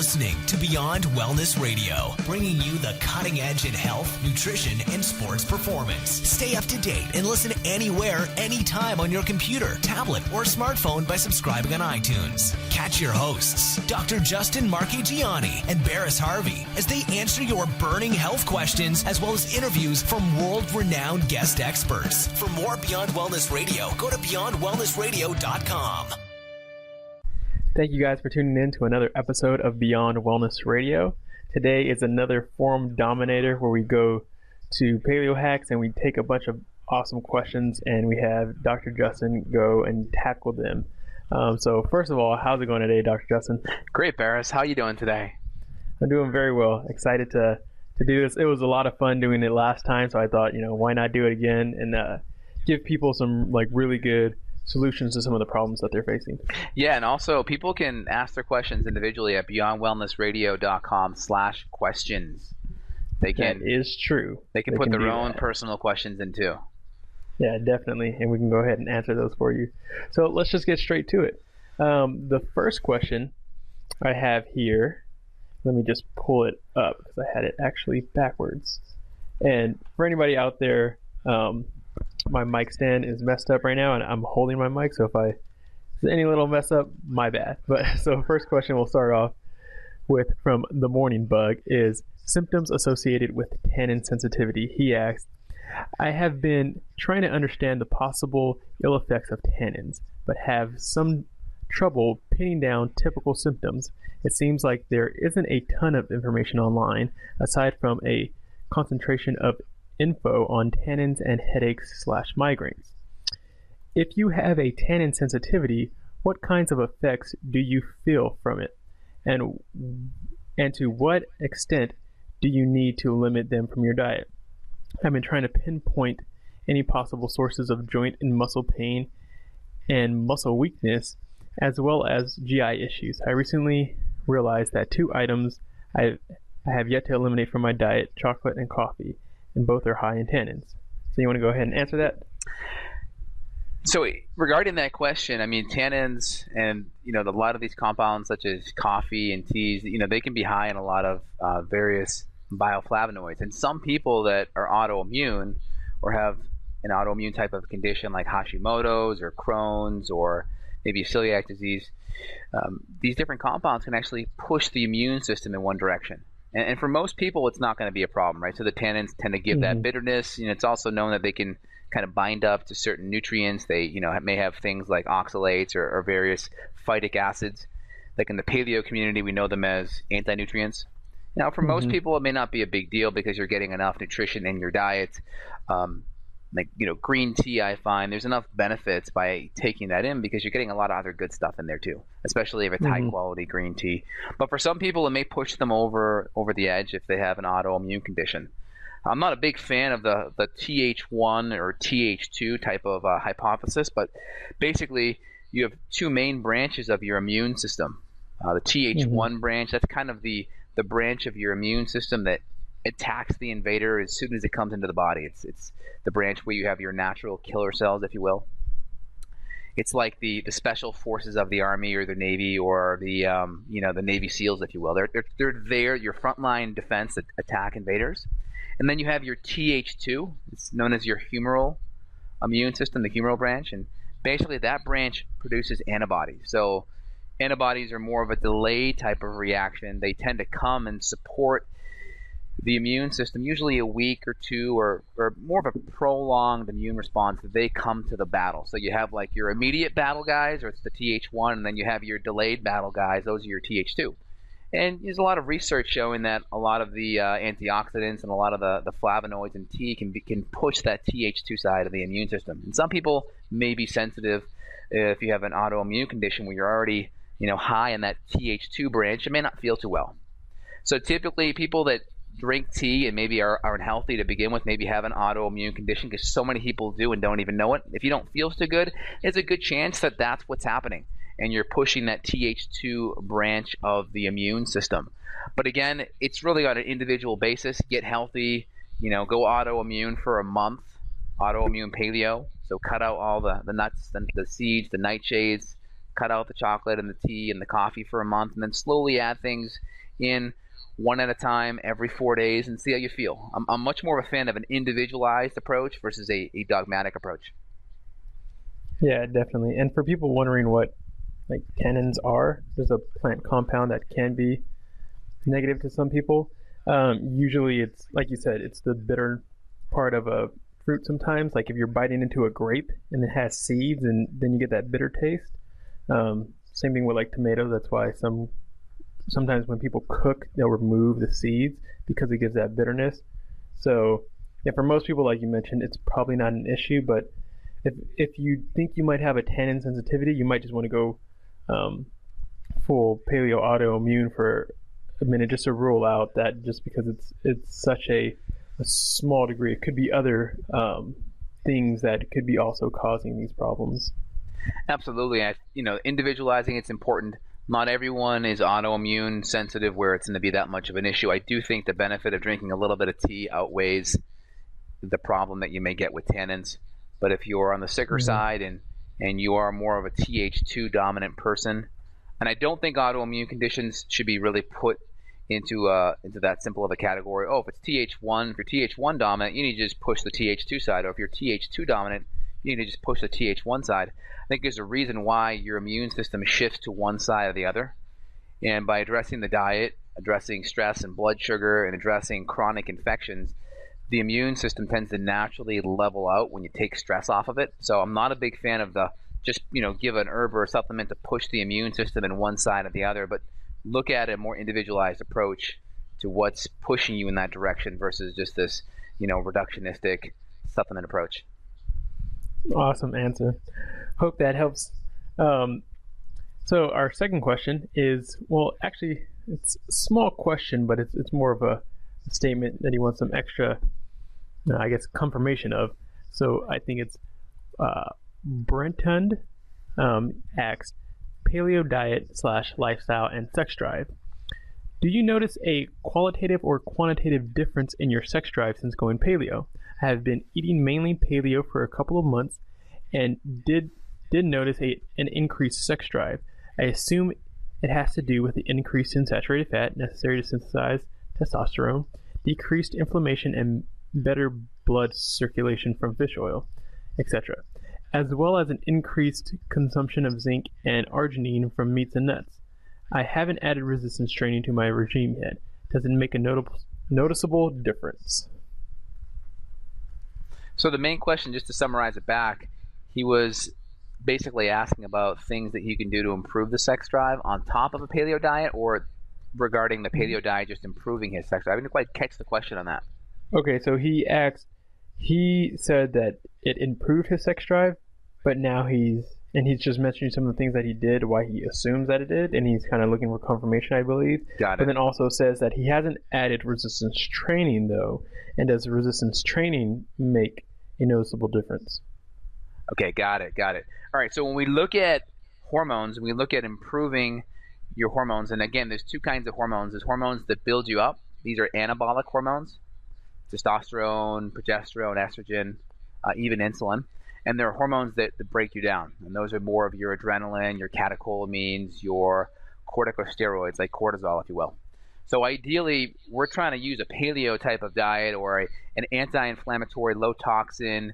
listening to Beyond Wellness Radio, bringing you the cutting edge in health, nutrition, and sports performance. Stay up to date and listen anywhere, anytime on your computer, tablet, or smartphone by subscribing on iTunes. Catch your hosts, Dr. Justin Marchigiani and Barris Harvey, as they answer your burning health questions as well as interviews from world-renowned guest experts. For more Beyond Wellness Radio, go to beyondwellnessradio.com. Thank you guys for tuning in to another episode of Beyond Wellness Radio. Today is another Forum Dominator where we go to Paleo Hacks and we take a bunch of awesome questions and we have Dr. Justin go and tackle them. So first of all, how's it going today, Dr. Justin? Great, Barris. How are you doing today? I'm doing very well. Excited to do this. It was a lot of fun doing it last time, so I thought, why not do it again and give people some really good solutions to some of the problems that they're facing. Yeah, and also people can ask their questions individually at beyondwellnessradio.com/questions. That is true. They can put their own personal questions in too. Yeah, definitely, and we can go ahead and answer those for you. So let's just get straight to it. The first question I have here, let me just pull it up because I had it actually backwards. And for anybody out there, my mic stand is messed up right now and I'm holding my mic, so if there's any little mess up, my bad. But so first question we'll start off with from the Morning Bug is symptoms associated with tannin sensitivity. He asks, I have been trying to understand the possible ill effects of tannins, but have some trouble pinning down typical symptoms. It seems like there isn't a ton of information online aside from a concentration of info on tannins and headaches/migraines. If you have a tannin sensitivity, what kinds of effects do you feel from it? And to what extent do you need to limit them from your diet? I've been trying to pinpoint any possible sources of joint and muscle pain and muscle weakness, as well as GI issues. I recently realized that two items I have yet to eliminate from my diet, chocolate and coffee, and both are high in tannins. So you want to go ahead and answer that? So regarding that question, I mean, tannins and, a lot of these compounds such as coffee and teas, they can be high in a lot of various bioflavonoids. And some people that are autoimmune or have an autoimmune type of condition like Hashimoto's or Crohn's or maybe celiac disease, these different compounds can actually push the immune system in one direction. And for most people, it's not going to be a problem, right? So the tannins tend to give that bitterness. It's also known that they can kind of bind up to certain nutrients. They, may have things like oxalates or various phytic acids. Like in the paleo community, we know them as anti-nutrients. Now, for most people, it may not be a big deal because you're getting enough nutrition in your diet. Green tea, I find there's enough benefits by taking that in because you're getting a lot of other good stuff in there too, especially if it's high quality green tea. But for some people, it may push them over the edge if they have an autoimmune condition. I'm not a big fan of the Th1 or Th2 type of hypothesis, but basically you have two main branches of your immune system. The Th1 branch, that's kind of the branch of your immune system that attacks the invader as soon as it comes into the body. It's the branch where you have your natural killer cells, if you will. It's like the special forces of the Army or the Navy or the the Navy SEALs, if you will. They're there, your frontline defense that attack invaders. And then you have your Th2. It's known as your humoral immune system, the humoral branch, and basically that branch produces antibodies. So antibodies are more of a delay type of reaction. They tend to come and support the immune system, usually a week or two, or more of a prolonged immune response. They come to the battle. So you have like your immediate battle guys, or it's the Th1, and then you have your delayed battle guys. Those are your Th2. And there's a lot of research showing that a lot of the antioxidants and a lot of the flavonoids in tea can push that Th2 side of the immune system. And some people may be sensitive if you have an autoimmune condition where you're already high in that Th2 branch. It may not feel too well. So typically people that drink tea and maybe are unhealthy to begin with, maybe have an autoimmune condition, because so many people do and don't even know it. If you don't feel so good, it's a good chance that that's what's happening, and you're pushing that Th2 branch of the immune system. But again, it's really on an individual basis. Get healthy, go autoimmune for a month, autoimmune paleo. So cut out all the nuts, the seeds, the nightshades, cut out the chocolate and the tea and the coffee for a month, and then slowly add things in one at a time every 4 days and see how you feel. I'm much more of a fan of an individualized approach versus a dogmatic approach. Yeah, definitely. And for people wondering what like tannins are, there's a plant compound that can be negative to some people. Usually it's, like you said, it's the bitter part of a fruit sometimes. Like if you're biting into a grape and it has seeds and then you get that bitter taste. Same thing with like tomatoes. That's why sometimes when people cook, they'll remove the seeds because it gives that bitterness. So yeah, for most people, like you mentioned, it's probably not an issue, but if you think you might have a tannin sensitivity, you might just want to go full paleo autoimmune for a minute just to rule out that, just because it's such a small degree. It could be other things that could be also causing these problems. Absolutely. Individualizing, it's important. Not everyone is autoimmune sensitive where it's going to be that much of an issue. I do think the benefit of drinking a little bit of tea outweighs the problem that you may get with tannins. But if you're on the sicker side and you are more of a Th2 dominant person, and I don't think autoimmune conditions should be really put into that simple of a category. Oh, if it's Th1, if you're Th1 dominant, you need to just push the Th2 side. Or if you're Th2 dominant, you need to just push the Th1 side. I think there's a reason why your immune system shifts to one side or the other. And by addressing the diet, addressing stress and blood sugar, and addressing chronic infections, the immune system tends to naturally level out when you take stress off of it. So I'm not a big fan of give an herb or a supplement to push the immune system in one side or the other, but look at a more individualized approach to what's pushing you in that direction versus just this, reductionistic supplement approach. Awesome answer. Hope that helps. So our second question is, well, actually, it's a small question, but it's more of a statement that he wants some extra, confirmation of. So I think it's Brentund asks, paleo diet / lifestyle and sex drive. Do you notice a qualitative or quantitative difference in your sex drive since going paleo? I have been eating mainly paleo for a couple of months and did notice an increased sex drive. I assume it has to do with the increase in saturated fat necessary to synthesize testosterone, decreased inflammation, and better blood circulation from fish oil, etc., as well as an increased consumption of zinc and arginine from meats and nuts. I haven't added resistance training to my regime yet. Does it make a noticeable difference? So the main question, just to summarize it back, he was basically asking about things that he can do to improve the sex drive on top of a paleo diet, or regarding the paleo diet just improving his sex drive. I didn't quite catch the question on that. Okay, so he said that it improved his sex drive, but now he's just mentioning some of the things that he did, why he assumes that it did, and he's kind of looking for confirmation, I believe. Got it. But then also says that he hasn't added resistance training, though, and does resistance training make a noticeable difference? Okay, got it. All right, so when we look at hormones, we look at improving your hormones, and again, there's two kinds of hormones. There's hormones that build you up. These are anabolic hormones, testosterone, progesterone, estrogen, even insulin. And there are hormones that break you down. And those are more of your adrenaline, your catecholamines, your corticosteroids, like cortisol, if you will. So ideally, we're trying to use a paleo type of diet or an anti-inflammatory, low-toxin,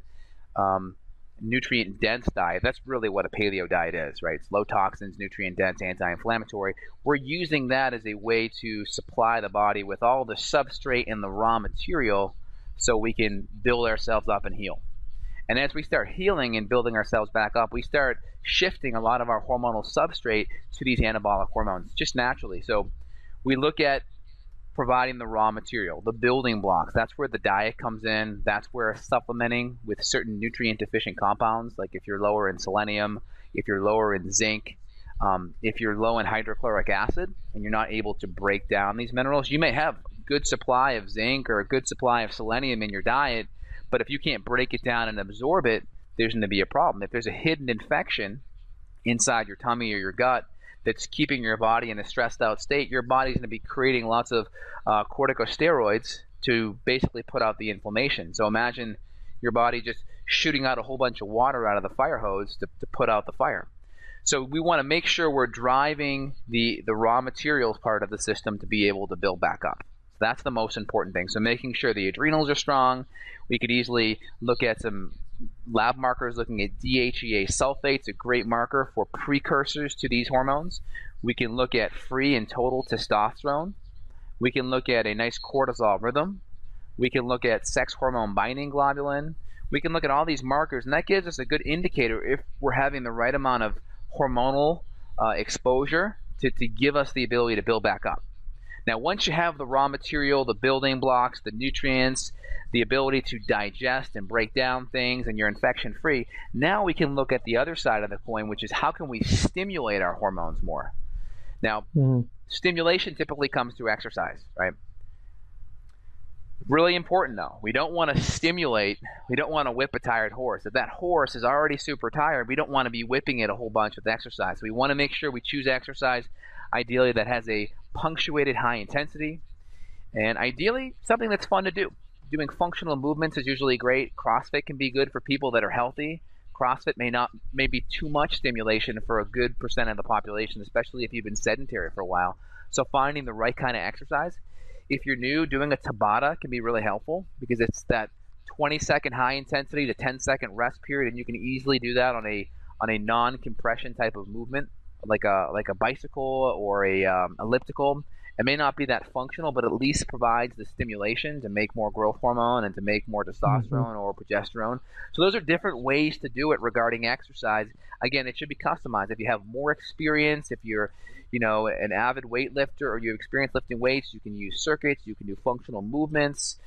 nutrient-dense diet. That's really what a paleo diet is, right? It's low toxins, nutrient-dense, anti-inflammatory. We're using that as a way to supply the body with all the substrate and the raw material so we can build ourselves up and heal. And as we start healing and building ourselves back up, we start shifting a lot of our hormonal substrate to these anabolic hormones, just naturally. So we look at providing the raw material, the building blocks. That's where the diet comes in. That's where supplementing with certain nutrient-deficient compounds, like if you're lower in selenium, if you're lower in zinc, if you're low in hydrochloric acid, and you're not able to break down these minerals, you may have a good supply of zinc or a good supply of selenium in your diet, but if you can't break it down and absorb it, there's going to be a problem. If there's a hidden infection inside your tummy or your gut that's keeping your body in a stressed out state, your body's going to be creating lots of corticosteroids to basically put out the inflammation. So imagine your body just shooting out a whole bunch of water out of the fire hose to put out the fire. So we want to make sure we're driving the raw materials part of the system to be able to build back up. So that's the most important thing. So making sure the adrenals are strong. We could easily look at some lab markers looking at DHEA sulfate's a great marker for precursors to these hormones. We can look at free and total testosterone. We can look at a nice cortisol rhythm. We can look at sex hormone binding globulin. We can look at all these markers, and that gives us a good indicator if we're having the right amount of hormonal exposure to give us the ability to build back up. Now, once you have the raw material, the building blocks, the nutrients, the ability to digest and break down things, and you're infection-free, now we can look at the other side of the coin, which is how can we stimulate our hormones more? Now, stimulation typically comes through exercise, right? Really important, though. We don't want to stimulate. We don't want to whip a tired horse. If that horse is already super tired, we don't want to be whipping it a whole bunch with exercise. We want to make sure we choose exercise, ideally, that has a punctuated high intensity, and ideally, something that's fun to do. Doing functional movements is usually great. CrossFit can be good for people that are healthy. CrossFit may be too much stimulation for a good percent of the population, especially if you've been sedentary for a while. So finding the right kind of exercise. If you're new, doing a Tabata can be really helpful because it's that 20-second high intensity to 10-second rest period, and you can easily do that on a non-compression type of movement, like a bicycle or a elliptical. It may not be that functional, but at least provides the stimulation to make more growth hormone and to make more testosterone or progesterone. So those are different ways to do it regarding exercise. Again, it should be customized. If you have more experience, if you're an avid weightlifter or you have experience lifting weights, you can use circuits, you can do functional movements,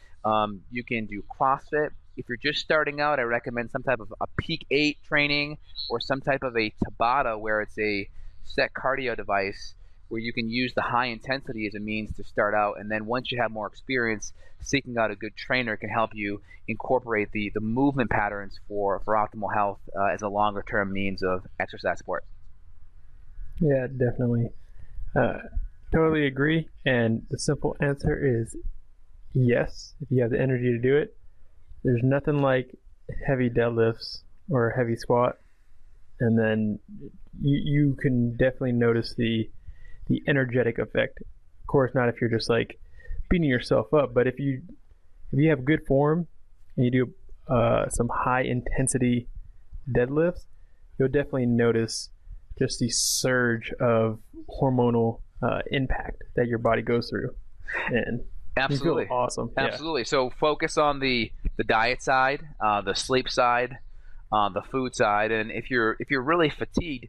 you can do CrossFit. If you're just starting out, I recommend some type of a peak 8 training or some type of a Tabata where it's a set cardio device where you can use the high intensity as a means to start out. And then once you have more experience, seeking out a good trainer can help you incorporate the movement patterns for optimal health as a longer term means of exercise support. Yeah, definitely. Totally agree. And the simple answer is yes, if you have the energy to do it. There's nothing like heavy deadlifts or a heavy squat. And then you can definitely notice the energetic effect. Of course, not if you're just like beating yourself up, but if you have good form and you do some high intensity deadlifts, you'll definitely notice just the surge of hormonal impact that your body goes through, and absolutely, you feel awesome. Absolutely. Yeah. So focus on the diet side, the sleep side, the food side, and if you're really fatigued,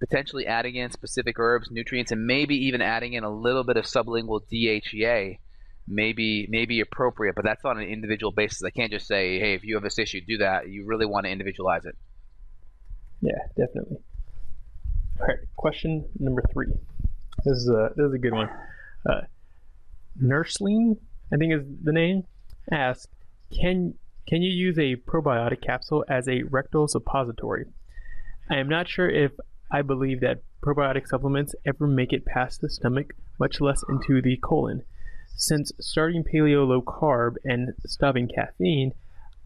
potentially adding in specific herbs, nutrients, and maybe even adding in a little bit of sublingual DHEA may be appropriate, but that's on an individual basis. I can't just say, hey, if you have this issue, do that. You really want to individualize it. Yeah, definitely. All right, question number 3. This is a good one. Nursling, I think is the name, asks, can you use a probiotic capsule as a rectal suppository? I am not sure if I believe that probiotic supplements ever make it past the stomach, much less into the colon. Since starting paleo low carb and stopping caffeine,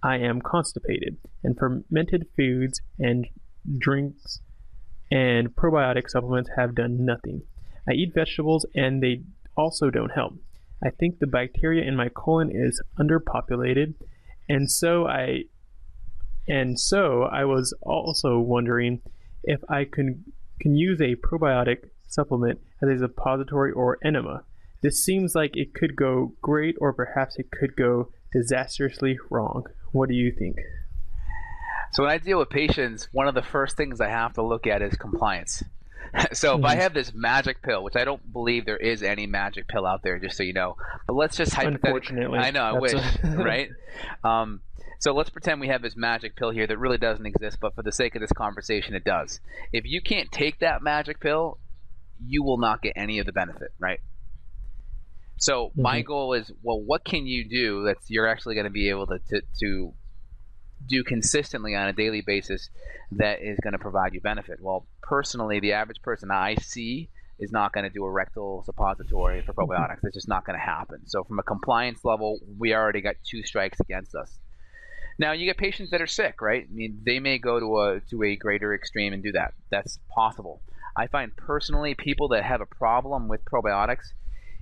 I am constipated, and fermented foods and drinks and probiotic supplements have done nothing. I eat vegetables and they also don't help. I think the bacteria in my colon is underpopulated, and so I was also wondering if I can use a probiotic supplement as a suppository or enema. This seems like it could go great, or perhaps it could go disastrously wrong. What do you think? So when I deal with patients, one of the first things I have to look at is compliance. So if I have this magic pill, which I don't believe there is any magic pill out there, just so you know, but let's just hypothetically. Unfortunately. I know, I wish, right? So let's pretend we have this magic pill here that really doesn't exist, but for the sake of this conversation, it does. If you can't take that magic pill, you will not get any of the benefit, right? So my goal is, well, what can you do that you're actually going to be able to do consistently on a daily basis that is going to provide you benefit? Well, personally, the average person I see is not going to do a rectal suppository for probiotics. It's just not going to happen. So from a compliance level, we already got 2 strikes against us. Now you get patients that are sick, right? I mean, they may go to a greater extreme and do that. That's possible. I find personally people that have a problem with probiotics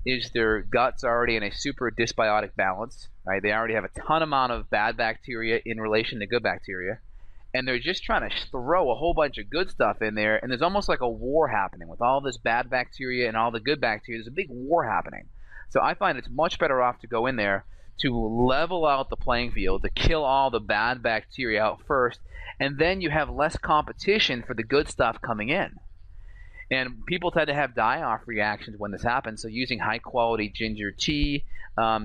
is their gut's already in a super dysbiotic balance, right? They already have a ton amount of bad bacteria in relation to good bacteria, and they're just trying to throw a whole bunch of good stuff in there, and there's almost like a war happening with all this bad bacteria and all the good bacteria. There's a big war happening. So I find it's much better off to go in there to level out the playing field, to kill all the bad bacteria out first, and then you have less competition for the good stuff coming in. And people tend to have die-off reactions when this happens, so using high-quality ginger tea,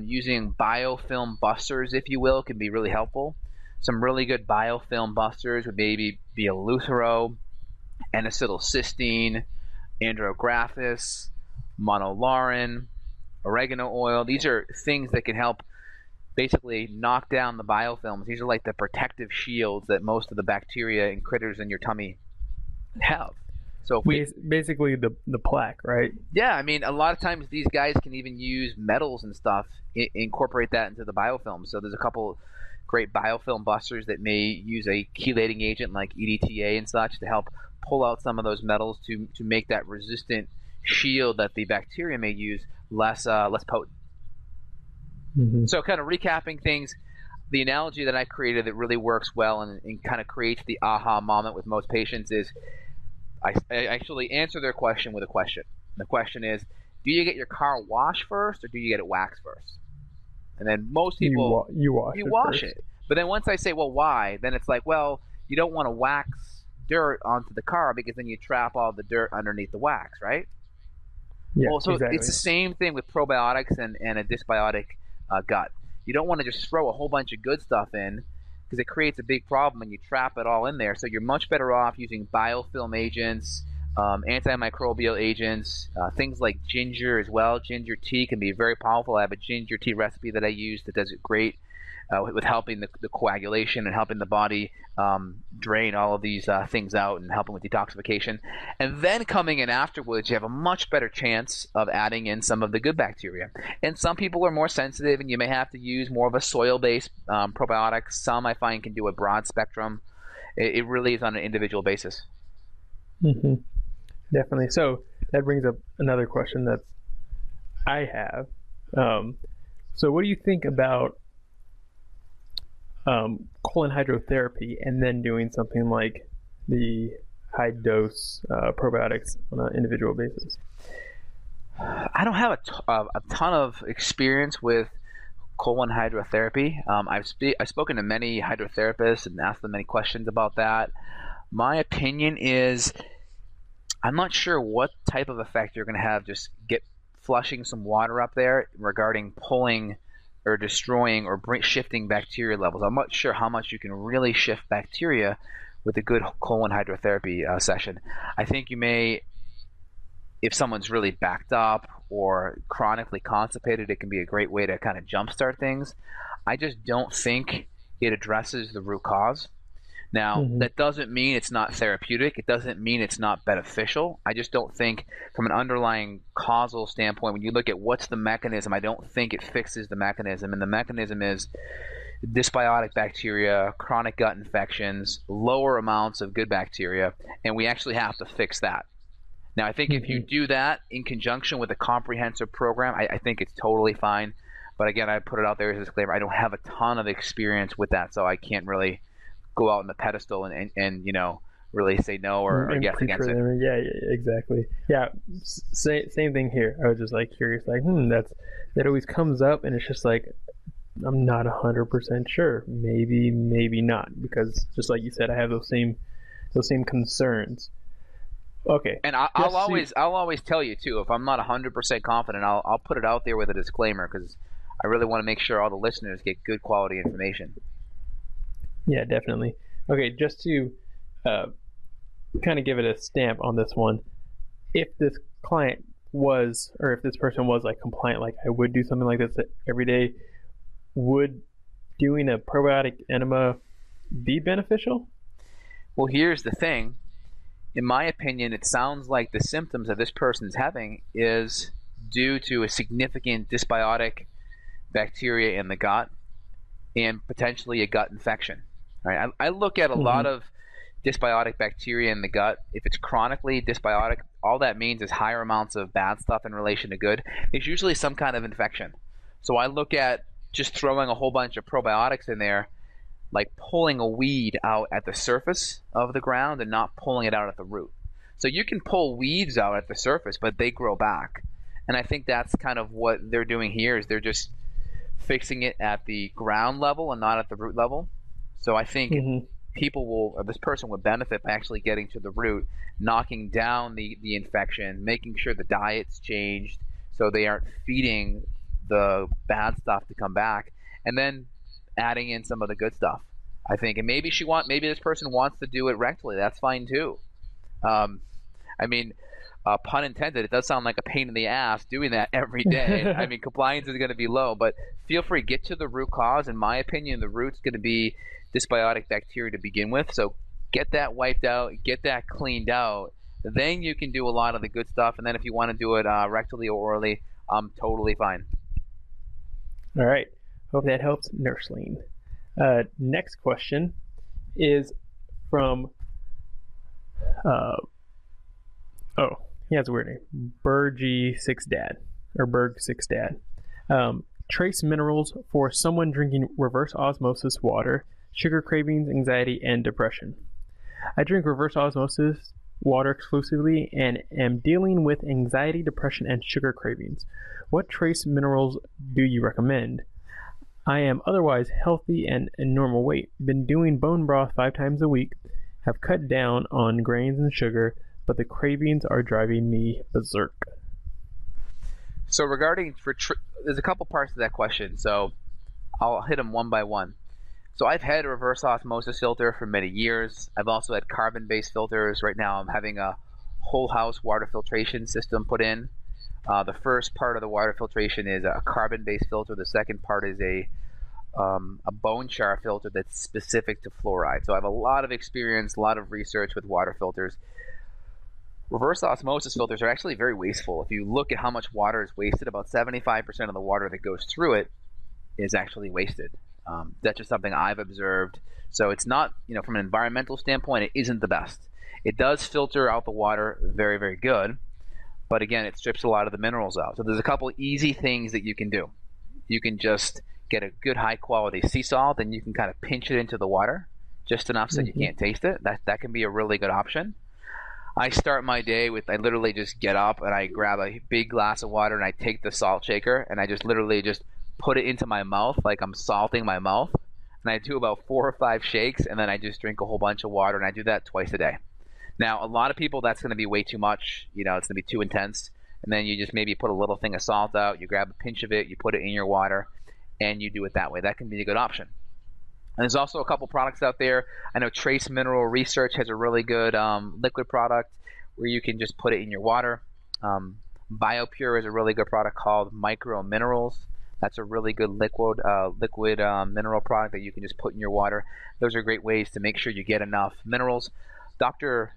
using biofilm busters, if you will, can be really helpful. Some really good biofilm busters would maybe be Eleuthero, N-acetylcysteine, Andrographis, monolaurin, oregano oil. These are things that can help basically knock down the biofilms. These are like the protective shields that most of the bacteria and critters in your tummy have. So if we basically the plaque, right? Yeah, I mean, a lot of times these guys can even use metals and stuff, incorporate that into the biofilm. So there's a couple great biofilm busters that may use a chelating agent like EDTA and such to help pull out some of those metals to make that resistant shield that the bacteria may use less potent. Mm-hmm. So kind of recapping things, the analogy that I created that really works well and kind of creates the aha moment with most patients is I actually answer their question with a question. The question is, do you get your car washed first or do you get it waxed first? And then most people, you wash it. But then once I say, well, why? Then it's like, well, you don't want to wax dirt onto the car because then you trap all the dirt underneath the wax, right? Yeah, well, so exactly. It's the same thing with probiotics and a dysbiotic gut. You don't want to just throw a whole bunch of good stuff in because it creates a big problem and you trap it all in there. So you're much better off using biofilm agents, antimicrobial agents, things like ginger as well. Ginger tea can be very powerful. I have a ginger tea recipe that I use that does it great with helping the coagulation and helping the body drain all of these things out and helping with detoxification. And then coming in afterwards, you have a much better chance of adding in some of the good bacteria. And some people are more sensitive, and you may have to use more of a soil-based probiotic. Some I find can do a broad spectrum. It really is on an individual basis. Mm-hmm. Definitely. So that brings up another question that I have. So what do you think about colon hydrotherapy and then doing something like the high dose probiotics on an individual basis? I don't have a ton of experience with colon hydrotherapy. I've spoken to many hydrotherapists and asked them many questions about that. My opinion is I'm not sure what type of effect you're going to have just flushing some water up there regarding pulling or destroying or shifting bacteria levels. I'm not sure how much you can really shift bacteria with a good colon hydrotherapy session. I think you may, if someone's really backed up or chronically constipated, it can be a great way to kind of jumpstart things. I just don't think it addresses the root cause. Now, that doesn't mean it's not therapeutic. It doesn't mean it's not beneficial. I just don't think from an underlying causal standpoint, when you look at what's the mechanism, I don't think it fixes the mechanism. And the mechanism is dysbiotic bacteria, chronic gut infections, lower amounts of good bacteria, and we actually have to fix that. Now, I think if you do that in conjunction with a comprehensive program, I think it's totally fine. But again, I put it out there as a disclaimer. I don't have a ton of experience with that, so I can't really go out on the pedestal and you know, really say no or yes against it. Yeah, exactly. Yeah, same thing here. I was just like curious, like that always comes up, and it's just like I'm not 100% sure. Maybe not, because just like you said, I have those same concerns. Okay. And I'll always tell you too, if I'm not 100% confident, I'll put it out there with a disclaimer because I really want to make sure all the listeners get good quality information. Yeah, definitely. Okay, just to kind of give it a stamp on this one, if this client was, or if this person was like compliant, like I would do something like this every day, would doing a probiotic enema be beneficial? Well, here's the thing. In my opinion, it sounds like the symptoms that this person's having is due to a significant dysbiotic bacteria in the gut. and potentially a gut infection. Right? I look at a lot of dysbiotic bacteria in the gut. If it's chronically dysbiotic, all that means is higher amounts of bad stuff in relation to good. It's usually some kind of infection. So I look at just throwing a whole bunch of probiotics in there, like pulling a weed out at the surface of the ground and not pulling it out at the root. So you can pull weeds out at the surface, but they grow back. And I think that's kind of what they're doing here, is they're just fixing it at the ground level and not at the root level. So I think this person would benefit by actually getting to the root, knocking down the infection, making sure the diet's changed so they aren't feeding the bad stuff to come back, and then adding in some of the good stuff, I think. And maybe this person wants to do it rectally. That's fine too. I mean, pun intended, it does sound like a pain in the ass doing that every day. I mean, compliance is going to be low, but feel free, get to the root cause. In my opinion, the root's going to be dysbiotic bacteria to begin with. So get that wiped out, get that cleaned out. Then you can do a lot of the good stuff. And then if you want to do it rectally or orally, totally fine. All right. Hope that helps, Nursling. Next question is from, he has a weird name, Berg6Dad. Trace minerals for someone drinking reverse osmosis water, sugar cravings, anxiety, and depression. I drink reverse osmosis water exclusively and am dealing with anxiety, depression, and sugar cravings. What trace minerals do you recommend? I am otherwise healthy and in normal weight. Been doing bone broth 5 times a week. Have cut down on grains and sugar, but the cravings are driving me berserk. So there's a couple parts to that question, so I'll hit them one by one. So I've had a reverse osmosis filter for many years. I've also had carbon-based filters. Right now I'm having a whole house water filtration system put in. The first part of the water filtration is a carbon-based filter. The second part is a bone char filter that's specific to fluoride. So I have a lot of experience, a lot of research with water filters. Reverse osmosis filters are actually very wasteful. If you look at how much water is wasted, about 75% of the water that goes through it is actually wasted. That's just something I've observed. So it's not, from an environmental standpoint, it isn't the best. It does filter out the water very, very good. But again, it strips a lot of the minerals out. So there's a couple easy things that you can do. You can just get a good high quality sea salt and you can kind of pinch it into the water just enough so you can't taste it. That can be a really good option. I start my day I literally just get up and I grab a big glass of water and I take the salt shaker and I just literally just put it into my mouth like I'm salting my mouth. And I do about 4 or 5 shakes and then I just drink a whole bunch of water, and I do that twice a day. Now, a lot of people, that's going to be way too much. It's going to be too intense. And then you just maybe put a little thing of salt out, you grab a pinch of it, you put it in your water, and you do it that way. That can be a good option. And there's also a couple products out there. I know Trace Mineral Research has a really good liquid product where you can just put it in your water. BioPure is a really good product called Micro Minerals. That's a really good liquid mineral product that you can just put in your water. Those are great ways to make sure you get enough minerals. Dr.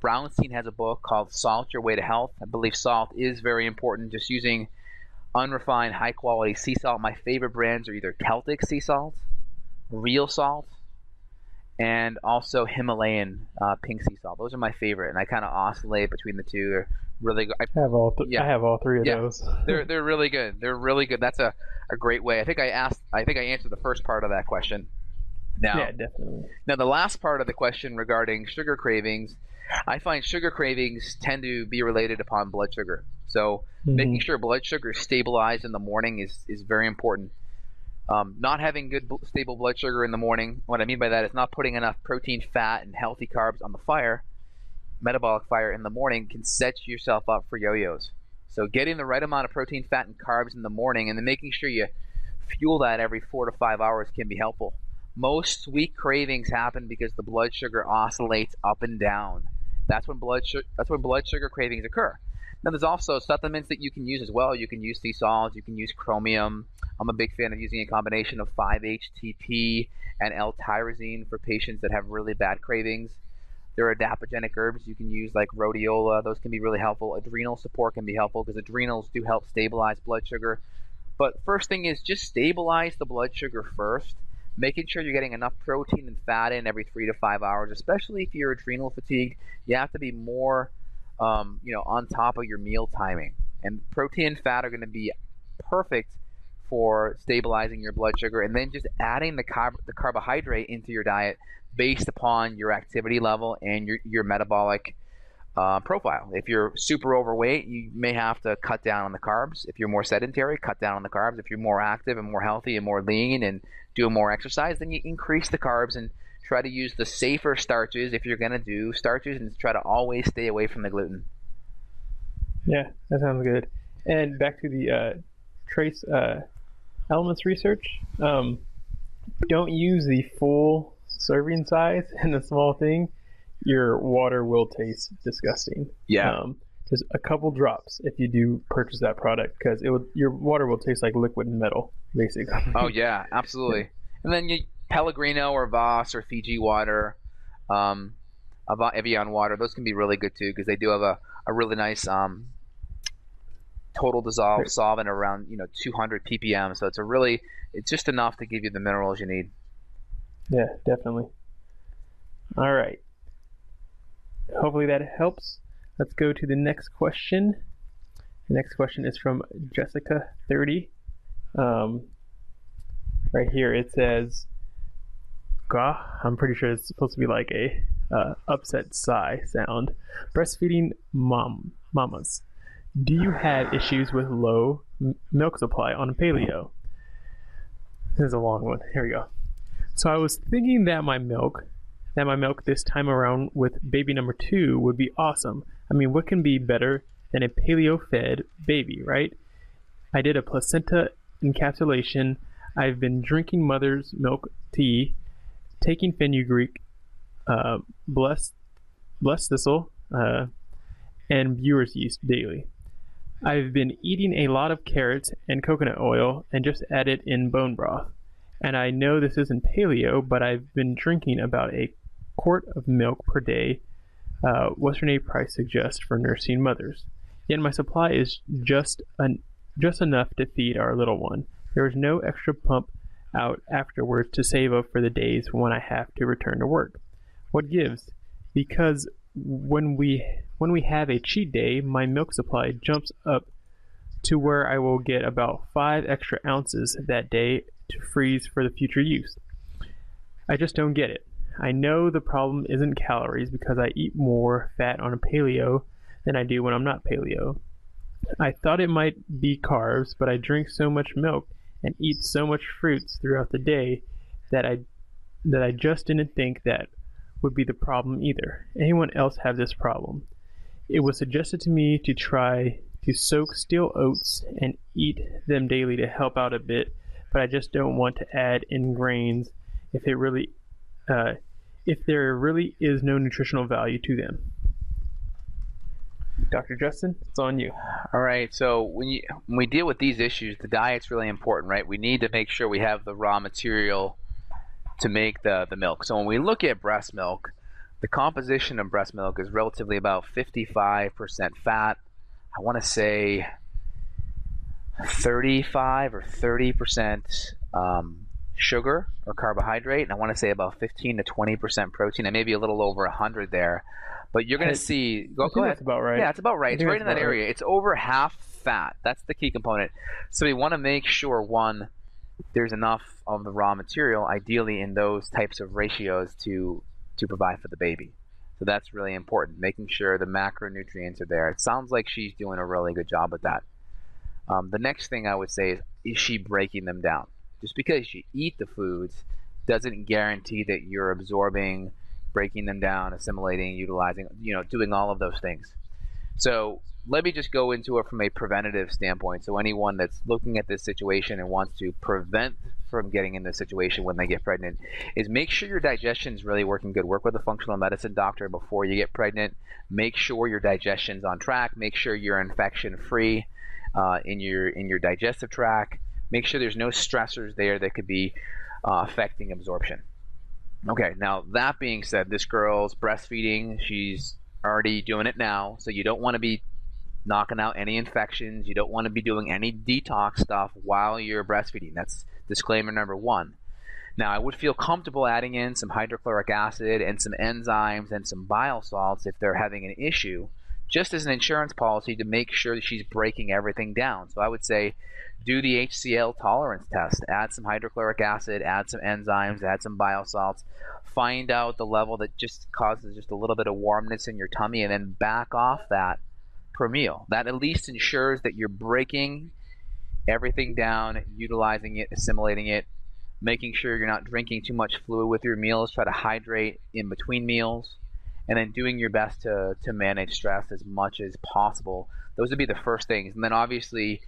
Brownstein has a book called Salt Your Way to Health. I believe salt is very important. Just using unrefined, high-quality sea salt. My favorite brands are either Celtic sea salt, real salt, and also Himalayan pink sea salt. Those are my favorite, and I kind of oscillate between the two. They're really good. I have all 3 of those. They're really good. They're really good. That's a great way. I think I answered the first part of that question. Yeah, definitely. Now, the last part of the question regarding sugar cravings, I find sugar cravings tend to be related upon blood sugar. So making sure blood sugar is stabilized in the morning is very important. Not having good stable blood sugar in the morning, what I mean by that is not putting enough protein, fat, and healthy carbs on the fire, metabolic fire in the morning, can set yourself up for yo-yos. So getting the right amount of protein, fat, and carbs in the morning, and then making sure you fuel that every 4 to 5 hours can be helpful. Most weak cravings happen because the blood sugar oscillates up and down. That's when blood sugar cravings occur. Now, there's also supplements that you can use as well. You can use sea salt, you can use chromium. I'm a big fan of using a combination of 5-HTP and L-tyrosine for patients that have really bad cravings. There are adaptogenic herbs you can use like rhodiola. Those can be really helpful. Adrenal support can be helpful because adrenals do help stabilize blood sugar. But first thing is just stabilize the blood sugar first. making sure you're getting enough protein and fat in every 3 to 5 hours, especially if you're adrenal fatigued. You have to be more, on top of your meal timing. And protein and fat are going to be perfect for stabilizing your blood sugar, and then just adding the carbohydrate into your diet based upon your activity level and your metabolic profile. If you're super overweight, you may have to cut down on the carbs. If you're more sedentary, cut down on the carbs. If you're more active and more healthy and more lean and doing more exercise, then you increase the carbs and try to use the safer starches if you're going to do starches, and try to always stay away from the gluten. Yeah, that sounds good. And back to the trace elements research. Don't use the full serving size in a small thing. Your water will taste disgusting. Yeah. Just a couple drops if you do purchase that product, because your water will taste like liquid metal, basically. Oh yeah, absolutely. And then Pellegrino or Voss or Fiji water, Evian water, those can be really good too, because they do have a really nice total dissolved solvent around 200 ppm. So it's just enough to give you the minerals you need. Yeah, definitely. All right. Hopefully that helps. Let's go to the next question. The next question is from Jessica30. Right here it says, I'm pretty sure it's supposed to be like a upset sigh sound. Breastfeeding mamas. Do you have issues with low milk supply on paleo? This is a long one. Here we go. So I was thinking that my milk this time around with baby number 2 would be awesome. I mean, what can be better than a paleo-fed baby, right? I did a placenta encapsulation. I've been drinking mother's milk tea, taking fenugreek, blessed thistle, and brewer's yeast daily. I've been eating a lot of carrots and coconut oil and just added in bone broth. And I know this isn't paleo, but I've been drinking about a quart of milk per day, Western Aid price suggests for nursing mothers. Yet my supply is just enough to feed our little one. There is no extra pump out afterwards to save up for the days when I have to return to work. What gives? Because when we have a cheat day, my milk supply jumps up to where I will get about 5 extra ounces that day to freeze for the future use. I just don't get it. I know the problem isn't calories because I eat more fat on a paleo than I do when I'm not paleo. I thought it might be carbs, but I drink so much milk and eat so much fruits throughout the day that I just didn't think that would be the problem either. Anyone else have this problem? It was suggested to me to try to soak steel oats and eat them daily to help out a bit, but I just don't want to add in grains if there really is no nutritional value to them. Dr. Justin, it's on you. All right. So when we deal with these issues, the diet's really important, right? We need to make sure we have the raw material to make the milk. So when we look at breast milk, the composition of breast milk is relatively about 55% fat. I want to say 35 or 30% sugar or carbohydrate, and I want to say about 15 to 20% protein, and maybe a little over 100 there. But you're going to see. Go ahead. That's about right. Yeah, it's about right. It's right in that area. Right. It's over half fat. That's the key component. So we want to make sure, one, there's enough of the raw material, ideally in those types of ratios, to provide for the baby. So that's really important, making sure the macronutrients are there. It sounds like she's doing a really good job with that. The next thing I would say is she breaking them down? Just because you eat the foods doesn't guarantee that you're absorbing, breaking them down, assimilating, utilizing, doing all of those things. So let me just go into it from a preventative standpoint. So anyone that's looking at this situation and wants to prevent from getting in this situation when they get pregnant is make sure your digestion is really working good. Work with a functional medicine doctor before you get pregnant. Make sure your digestion's on track. Make sure you're infection free in your digestive tract. Make sure there's no stressors there that could be affecting absorption. Okay, now that being said, this girl's breastfeeding. She's already doing it now, so you don't want to be knocking out any infections. You don't want to be doing any detox stuff while you're breastfeeding. That's disclaimer number one. Now, I would feel comfortable adding in some hydrochloric acid and some enzymes and some bile salts if they're having an issue, just as an insurance policy to make sure that she's breaking everything down. So I would say do the HCl tolerance test, add some hydrochloric acid, add some enzymes, add some bile salts, find out the level that just causes just a little bit of warmness in your tummy, and then back off that per meal. That at least ensures that you're breaking everything down, utilizing it, assimilating it, making sure you're not drinking too much fluid with your meals. Try to hydrate in between meals, and then doing your best to manage stress as much as possible. Those would be the first things. And then obviously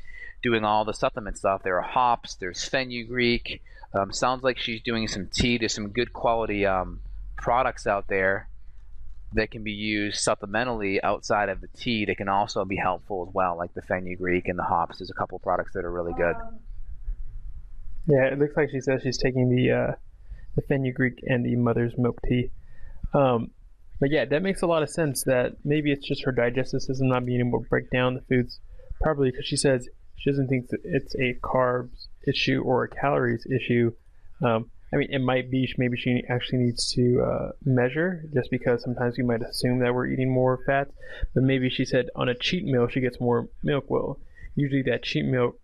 doing all the supplement stuff. There are hops, there's fenugreek. Sounds like she's doing some tea. There's some good quality products out there that can be used supplementally outside of the tea that can also be helpful as well, like the fenugreek and the hops. There's a couple products that are really good. Yeah, it looks like she says she's taking the fenugreek and the mother's milk tea. But yeah, that makes a lot of sense that maybe it's just her digestive system not being able to break down the foods properly, because she says she doesn't think that it's a carbs issue or a calories issue. I mean, it might be maybe she actually needs to measure, just because sometimes we might assume that we're eating more fats. But maybe she said on a cheat meal she gets more milk. Well, usually that cheat meal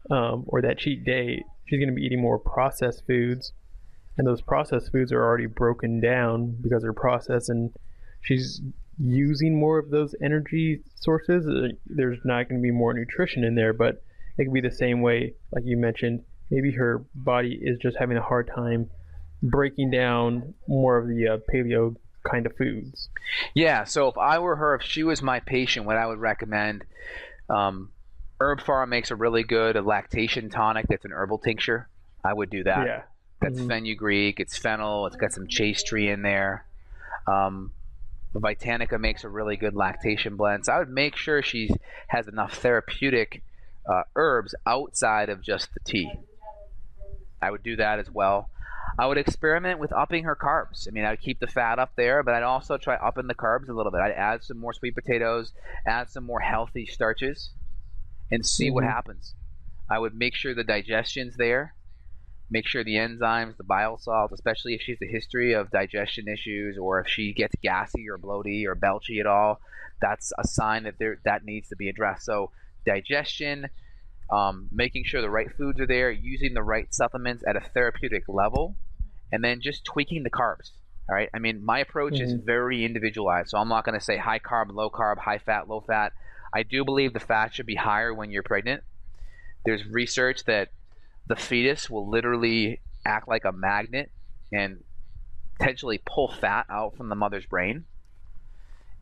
or that cheat day, she's going to be eating more processed foods, and those processed foods are already broken down because they're processed, and she's using more of those energy sources. There's not going to be more nutrition in there, but it could be the same way, like you mentioned. Maybe her body is just having a hard time breaking down more of the paleo kind of foods. Yeah, so if I were her, if she was my patient, what I would recommend, Herb Farm makes a really good lactation tonic that's an herbal tincture. I would do that. Yeah. That's fenugreek, it's fennel, it's got some chaste tree in there. Vitanica makes a really good lactation blend. So I would make sure she has enough therapeutic herbs outside of just the tea. I would do that as well. I would experiment with upping her carbs. I mean, I would keep the fat up there, but I'd also try upping the carbs a little bit. I'd add some more sweet potatoes, add some more healthy starches, and see what happens. I would make sure the digestion's there, make sure the enzymes, the bile salts, especially if she has a history of digestion issues, or if she gets gassy or bloaty or belchy at all, that's a sign that that needs to be addressed. So digestion, making sure the right foods are there, using the right supplements at a therapeutic level, and then just tweaking the carbs. All right. I mean, my approach is very individualized, so I'm not going to say high carb, high fat, low fat. I do believe the fat should be higher when you're pregnant. There's research that the fetus will literally act like a magnet and potentially pull fat out from the mother's brain.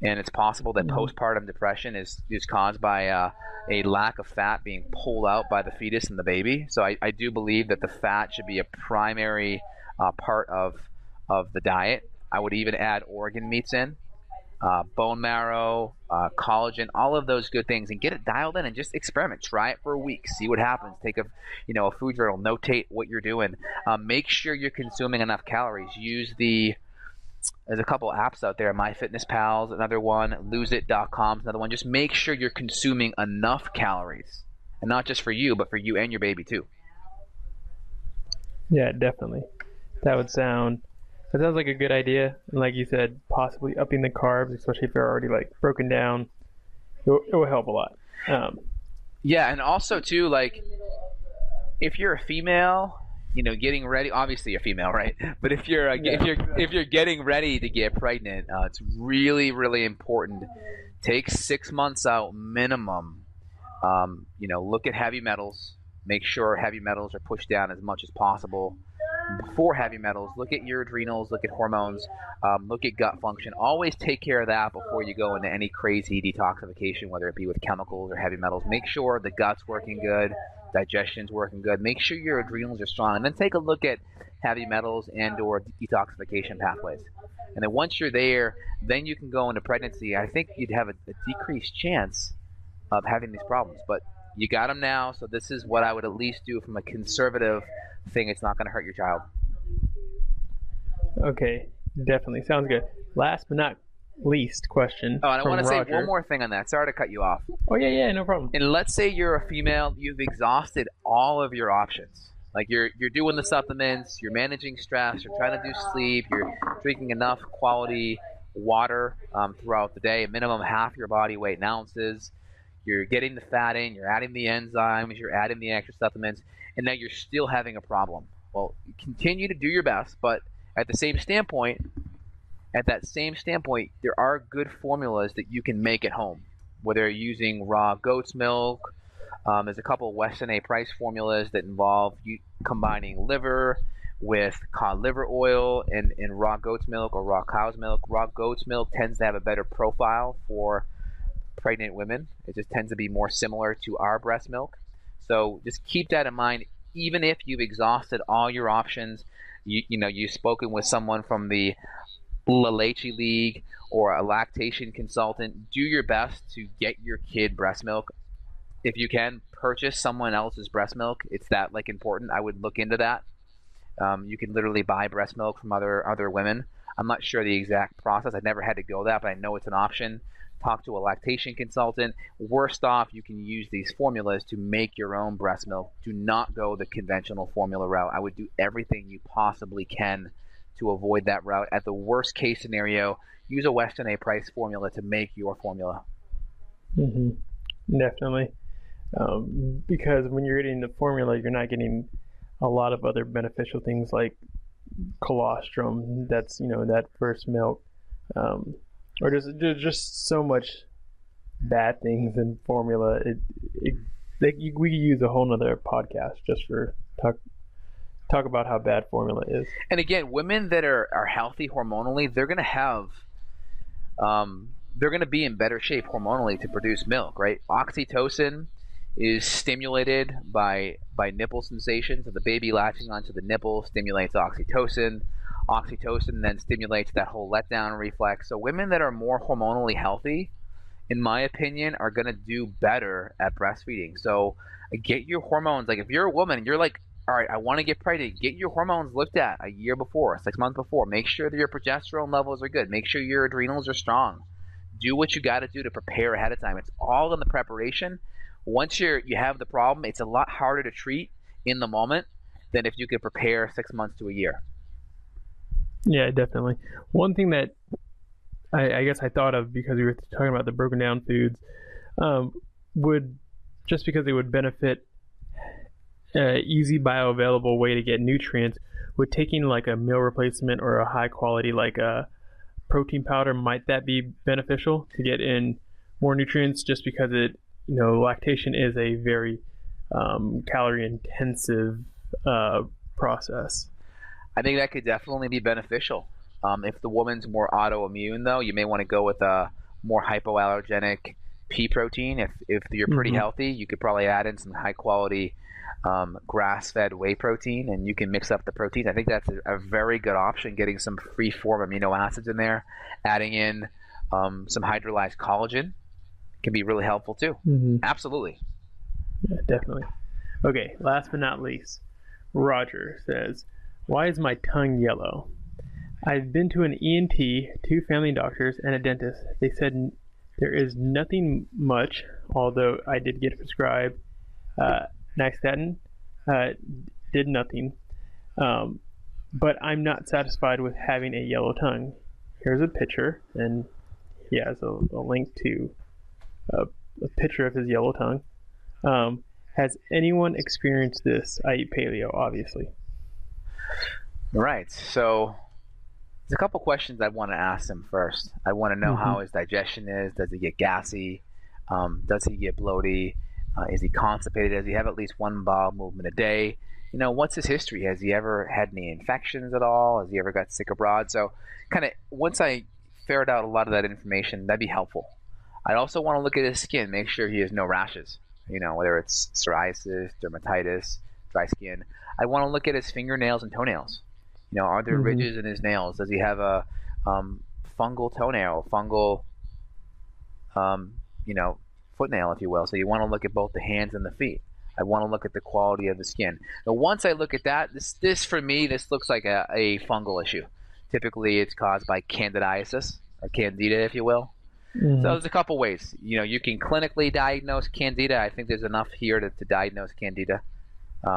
And it's possible that postpartum depression is caused by a lack of fat being pulled out by the fetus and the baby. So I do believe that the fat should be a primary part of the diet. I would even add organ meats in, bone marrow, collagen, all of those good things, and get it dialed in and just experiment. Try it for a week. See what happens. Take a food journal. Notate what you're doing. Make sure you're consuming enough calories. There's a couple apps out there. MyFitnessPal's another one. LoseIt.com is another one. Just make sure you're consuming enough calories, and not just for you, but for you and your baby too. Yeah, definitely. That sounds like a good idea. And like you said, possibly upping the carbs, especially if they're already like broken down. It will help a lot. Yeah, and also too, like if you're a female, getting ready. Obviously, you're female, right? But if you're getting ready to get pregnant, it's really, really important. Take 6 months out minimum. Look at heavy metals. Make sure heavy metals are pushed down as much as possible. Before heavy metals, look at your adrenals, look at hormones, look at gut function. Always take care of that before you go into any crazy detoxification, whether it be with chemicals or heavy metals. Make sure the gut's working good, digestion's working good. Make sure your adrenals are strong, and then take a look at heavy metals and or detoxification pathways. And then once you're there, then you can go into pregnancy. I think you'd have a decreased chance of having these problems, but you got them now, so this is what I would at least do from a conservative thing. It's not going to hurt your child. Okay, definitely. Sounds good. Last but not least question. Oh, and I want to say Roger. one more thing on that. Sorry to cut you off. Oh, yeah, no problem. And let's say you're a female, you've exhausted all of your options, Like you're doing the supplements, you're managing stress, you're trying to do sleep, you're drinking enough quality water throughout the day, minimum half your body weight in ounces. You're getting the fat in, you're adding the enzymes, you're adding the extra supplements, and now you're still having a problem. Well, continue to do your best, but at the same standpoint, there are good formulas that you can make at home, whether you're using raw goat's milk. There's a couple of Weston A. Price formulas that involve you combining liver with cod liver oil and raw goat's milk or raw cow's milk. Raw goat's milk tends to have a better profile for pregnant women. It just tends to be more similar to our breast milk. So just keep that in mind. Even if you've exhausted all your options, you've spoken with someone from the La Leche League or a lactation consultant, do your best to get your kid breast milk. If you can, purchase someone else's breast milk. It's that important. I would look into that. You can literally buy breast milk from other women. I'm not sure the exact process. I've never had to go that, but I know it's an option. Talk to a lactation consultant. Worst off, you can use these formulas to make your own breast milk. Do not go the conventional formula route. I would do everything you possibly can to avoid that route. At the worst case scenario, use a Weston A. Price formula to make your formula. Definitely. Because when you're getting the formula, you're not getting a lot of other beneficial things like colostrum. That's that first milk, or there's just so much bad things in formula. We could use a whole nother podcast just for talk about how bad formula is. And again, women that are healthy hormonally, they're going to have they're going to be in better shape hormonally to produce milk, right? Oxytocin is stimulated by nipple sensation. So the baby latching onto the nipple stimulates oxytocin. Oxytocin then stimulates that whole letdown reflex. So women that are more hormonally healthy, in my opinion, are going to do better at breastfeeding. So get your hormones. Like if you're a woman and you're like, all right, I want to get pregnant, get your hormones looked at a year before, 6 months before. Make sure that your progesterone levels are good. Make sure your adrenals are strong. Do what you got to do to prepare ahead of time. It's all in the preparation. Once you have the problem, it's a lot harder to treat in the moment than if you could prepare 6 months to a year. Yeah, definitely. One thing that I guess I thought of because we were talking about the broken down foods, would just because they would benefit easy bioavailable way to get nutrients, would taking like a meal replacement or a high quality like a protein powder, might that be beneficial to get in more nutrients just because it lactation is a very calorie intensive process? I think that could definitely be beneficial. If the woman's more autoimmune, though, you may want to go with a more hypoallergenic pea protein. If you're pretty healthy, you could probably add in some high quality grass-fed whey protein, and you can mix up the proteins. I think that's a very good option, getting some free-form amino acids in there. Adding in some hydrolyzed collagen can be really helpful too. Absolutely. Yeah, definitely. Okay, last but not least, Roger says, why is my tongue yellow? I've been to an ENT, 2 family doctors, and a dentist. They said there is nothing much, although I did get prescribed nystatin, did nothing. But I'm not satisfied with having a yellow tongue. Here's a picture, and he has a link to a picture of his yellow tongue. Has anyone experienced this? I eat paleo, obviously. Right. So there's a couple questions I want to ask him first. I want to know how his digestion is. Does he get gassy? Does he get bloated? Is he constipated? Does he have at least one bowel movement a day? What's his history? Has he ever had any infections at all? Has he ever got sick abroad? So kind of once I ferret out a lot of that information, that'd be helpful. I'd also want to look at his skin, make sure he has no rashes, whether it's psoriasis, dermatitis, dry skin. I want to look at his fingernails and toenails. Are there ridges in his nails? Does he have a fungal toenail, fungal, footnail, if you will? So you want to look at both the hands and the feet. I want to look at the quality of the skin. Now, once I look at that, this for me, this looks like a fungal issue. Typically, it's caused by candidiasis or candida, if you will. So there's a couple ways. You can clinically diagnose candida. I think there's enough here to diagnose candida.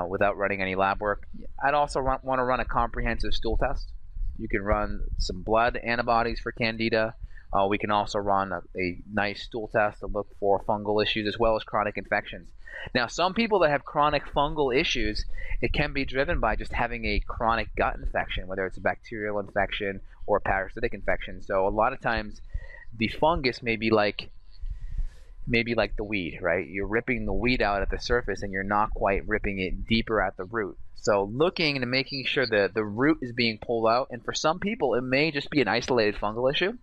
without running any lab work. I'd also want to run a comprehensive stool test. You can run some blood antibodies for Candida. We can also run a nice stool test to look for fungal issues as well as chronic infections. Now, some people that have chronic fungal issues, it can be driven by just having a chronic gut infection, whether it's a bacterial infection or a parasitic infection. So a lot of times the fungus may be like the weed, right? You're ripping the weed out at the surface and you're not quite ripping it deeper at the root. So looking and making sure that the root is being pulled out. And for some people, it may just be an isolated fungal issue.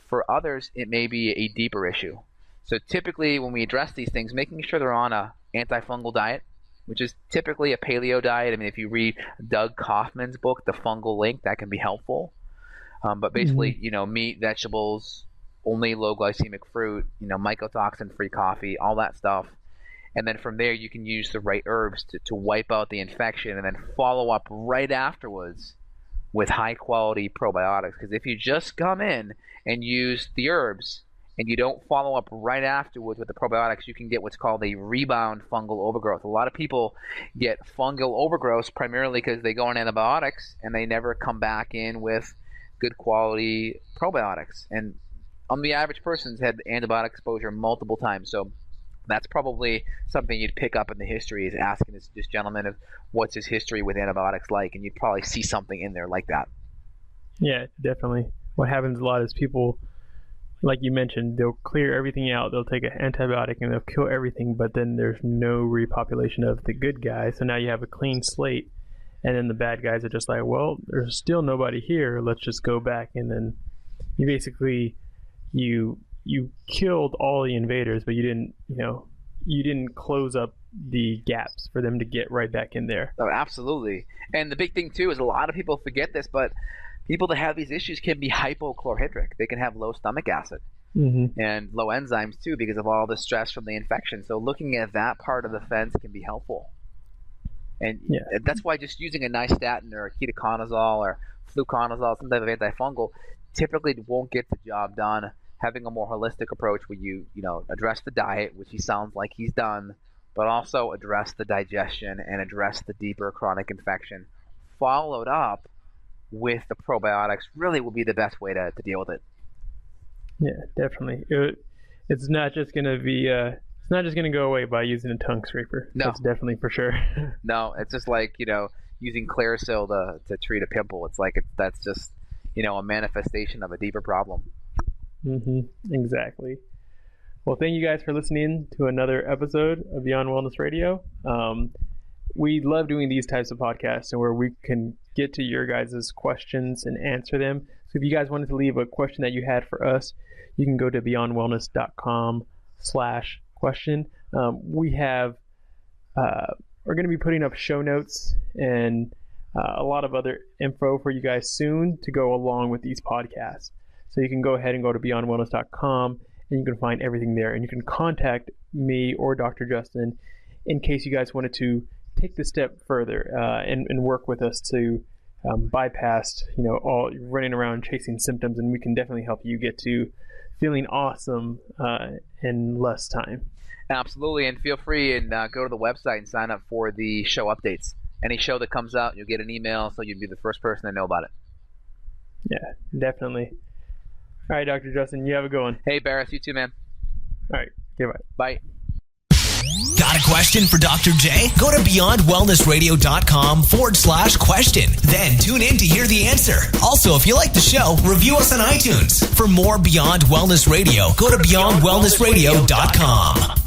For others, it may be a deeper issue. So typically when we address these things, making sure they're on a antifungal diet, which is typically a paleo diet. I mean, if you read Doug Kaufman's book, The Fungal Link, that can be helpful. But basically, meat, vegetables, only low glycemic fruit, mycotoxin-free coffee, all that stuff. And then from there, you can use the right herbs to wipe out the infection and then follow up right afterwards with high-quality probiotics. Because if you just come in and use the herbs and you don't follow up right afterwards with the probiotics, you can get what's called a rebound fungal overgrowth. A lot of people get fungal overgrowth primarily because they go on antibiotics and they never come back in with good quality probiotics. And the average person's had antibiotic exposure multiple times. So that's probably something you'd pick up in the history, is asking this gentleman of what's his history with antibiotics like, and you'd probably see something in there like that. Yeah, definitely. What happens a lot is people, like you mentioned, they'll clear everything out. They'll take an antibiotic and they'll kill everything, but then there's no repopulation of the good guys. So now you have a clean slate, and then the bad guys are just like, well, there's still nobody here. Let's just go back. And then you basically, you killed all the invaders, but you didn't close up the gaps for them to get right back in there. Oh, absolutely. And the big thing too is a lot of people forget this, but people that have these issues can be hypochlorhydric. They can have low stomach acid and low enzymes too because of all the stress from the infection. So looking at that part of the fence can be helpful. And that's why just using a nystatin or a ketoconazole or fluconazole, some type of antifungal, typically won't get the job done. Having a more holistic approach where you address the diet, which he sounds like he's done, but also address the digestion and address the deeper chronic infection, followed up with the probiotics, really will be the best way to deal with it. Yeah, definitely. It's not just going to be it's not just going to go away by using a tongue scraper. No. That's definitely for sure. No, it's just like, using Clearasil to treat a pimple. It's like that's just, a manifestation of a deeper problem. Exactly. Well, thank you guys for listening to another episode of Beyond Wellness Radio. We love doing these types of podcasts and where we can get to your guys' questions and answer them. So if you guys wanted to leave a question that you had for us, you can go to beyondwellness.com/question. We're going to be putting up show notes and a lot of other info for you guys soon to go along with these podcasts. So you can go ahead and go to beyondwellness.com and you can find everything there. And you can contact me or Dr. Justin in case you guys wanted to take the step further and work with us to bypass, all running around chasing symptoms. And we can definitely help you get to feeling awesome in less time. Absolutely. And feel free and go to the website and sign up for the show updates. Any show that comes out, you'll get an email, so you'll be the first person to know about it. Yeah, definitely. All right, Dr. Justin, you have a good one. Hey, Barris, you too, man. All right, goodbye. Bye. Got a question for Dr. J? Go to beyondwellnessradio.com/question. Then tune in to hear the answer. Also, if you like the show, review us on iTunes. For more Beyond Wellness Radio, go to beyondwellnessradio.com.